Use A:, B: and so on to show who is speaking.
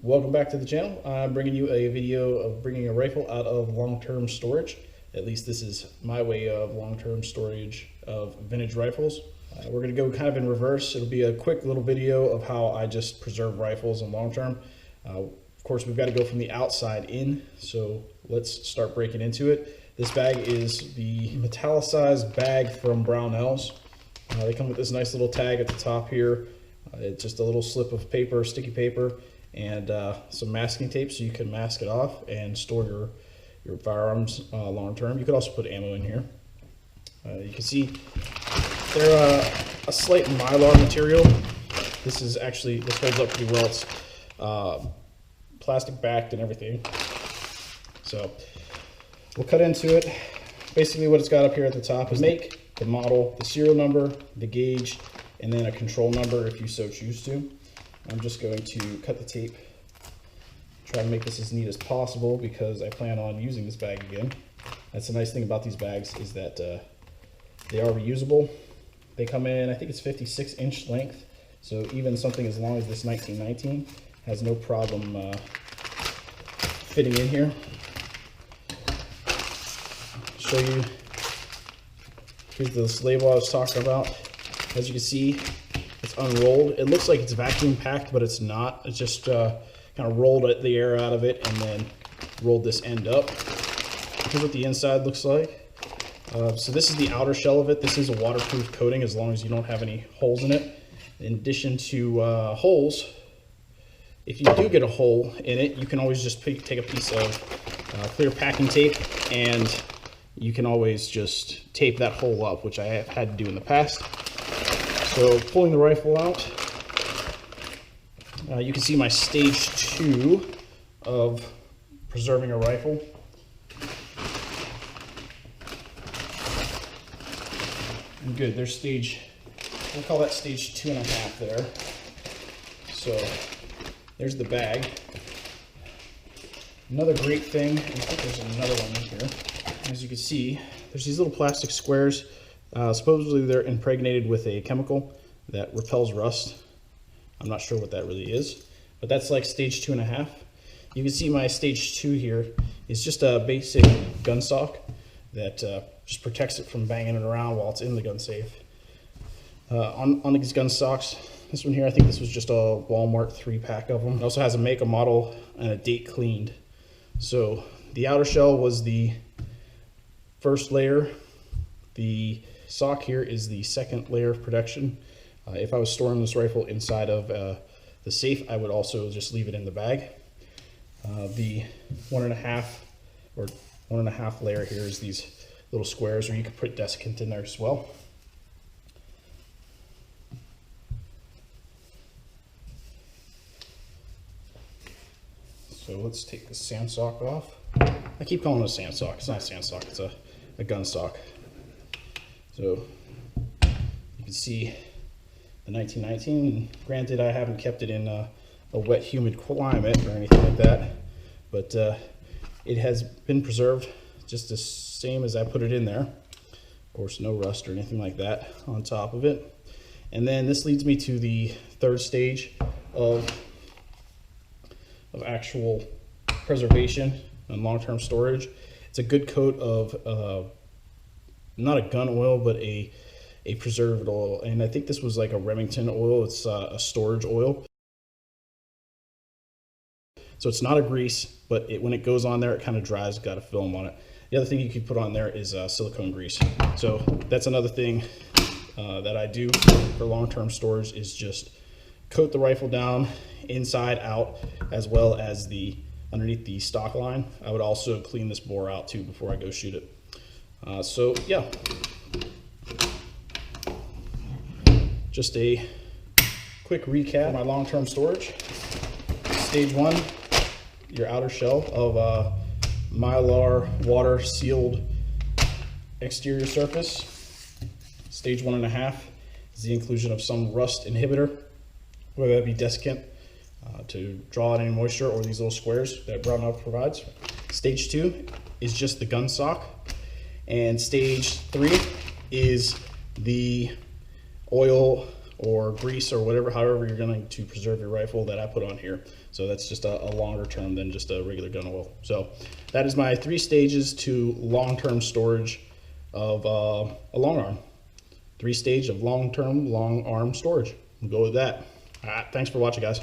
A: Welcome back to the channel. I'm bringing you a video of bringing a rifle out of long-term storage. At least this is my way of long-term storage of vintage rifles. We're going to go kind of in reverse. It'll be a quick little video of how I just preserve rifles in long-term. Of course, we've got to go from the outside in, so let's start breaking into it. This bag is the metallicized bag from Brownells. They come with this nice little tag at the top here. It's just a little slip of paper, sticky paper, and some masking tape so you can mask it off and store your firearms long term. You could also put ammo in here. You can see they're a slight mylar material. This holds up pretty well. It's plastic backed and everything. So we'll cut into it. Basically what it's got up here at the top is make, the model, the serial number, the gauge, and then a control number if you so choose to. I'm just going to cut the tape, try to make this as neat as possible because I plan on using this bag again. That's the nice thing about these bags is that they are reusable. They come in, I think it's 56-inch length, so even something as long as this 1919 has no problem fitting in here. I'll show you. Here's this label I was talking about. As you can see, it's unrolled. It looks like it's vacuum packed, but it's not. It's just kind of rolled the air out of it and then rolled this end up. Here's what the inside looks like. So this is the outer shell of it. This is a waterproof coating as long as you don't have any holes in it. In addition to holes, if you do get a hole in it, you can always just take a piece of clear packing tape and you can always just tape that hole up, which I have had to do in the past. So pulling the rifle out, you can see my stage 2 of preserving a rifle. And good, there's we'll call that stage 2.5 there. So there's the bag. Another great thing, I think there's another one in here. As you can see, there's these little plastic squares. Supposedly they're impregnated with a chemical that repels rust. I'm not sure what that really is, but that's like stage 2.5. You can see my stage 2 here is just a basic gun stock that just protects it from banging it around while it's in the gun safe. On these gun stocks, this one here, I think this was just a Walmart 3-pack of them. It also has a make, a model, and a date cleaned. So the outer shell was the first layer. The sock here is the second layer of protection. If I was storing this rifle inside of the safe, I would also just leave it in the bag. The 1.5 layer here is these little squares, or you could put desiccant in there as well. So let's take the sand sock off. I keep calling it a sand sock. It's not a sand sock, it's a gun stock. So you can see the 1919. Granted, I haven't kept it in a wet, humid climate or anything like that, but it has been preserved just the same as I put it in there. Of course, no rust or anything like that on top of it. And then this leads me to the third stage of actual preservation and long-term storage. It's a good coat of not a gun oil, but a preserved oil, and I think this was like a Remington oil. It's a storage oil, so it's not a grease, but when it goes on there, it kind of dries. Got a film on it. The other thing you could put on there is silicone grease. So that's another thing that I do for long-term storage is just coat the rifle down inside out, as well as underneath the stock line. I would also clean this bore out too before I go shoot it. So yeah, just a quick recap of my long-term storage. Stage 1, your outer shell of mylar water sealed exterior surface. Stage 1.5 is the inclusion of some rust inhibitor, whether that be desiccant to draw out any moisture, or these little squares that Brownell provides. Stage 2 is just the gun stock. And stage 3 is the oil or grease or whatever, however you're going to preserve your rifle, that I put on here. So that's just a longer term than just a regular gun oil. So that is my 3 stages to long-term storage of a long arm. 3 stage of long-term long arm storage. We'll go with that. All right, thanks for watching, guys.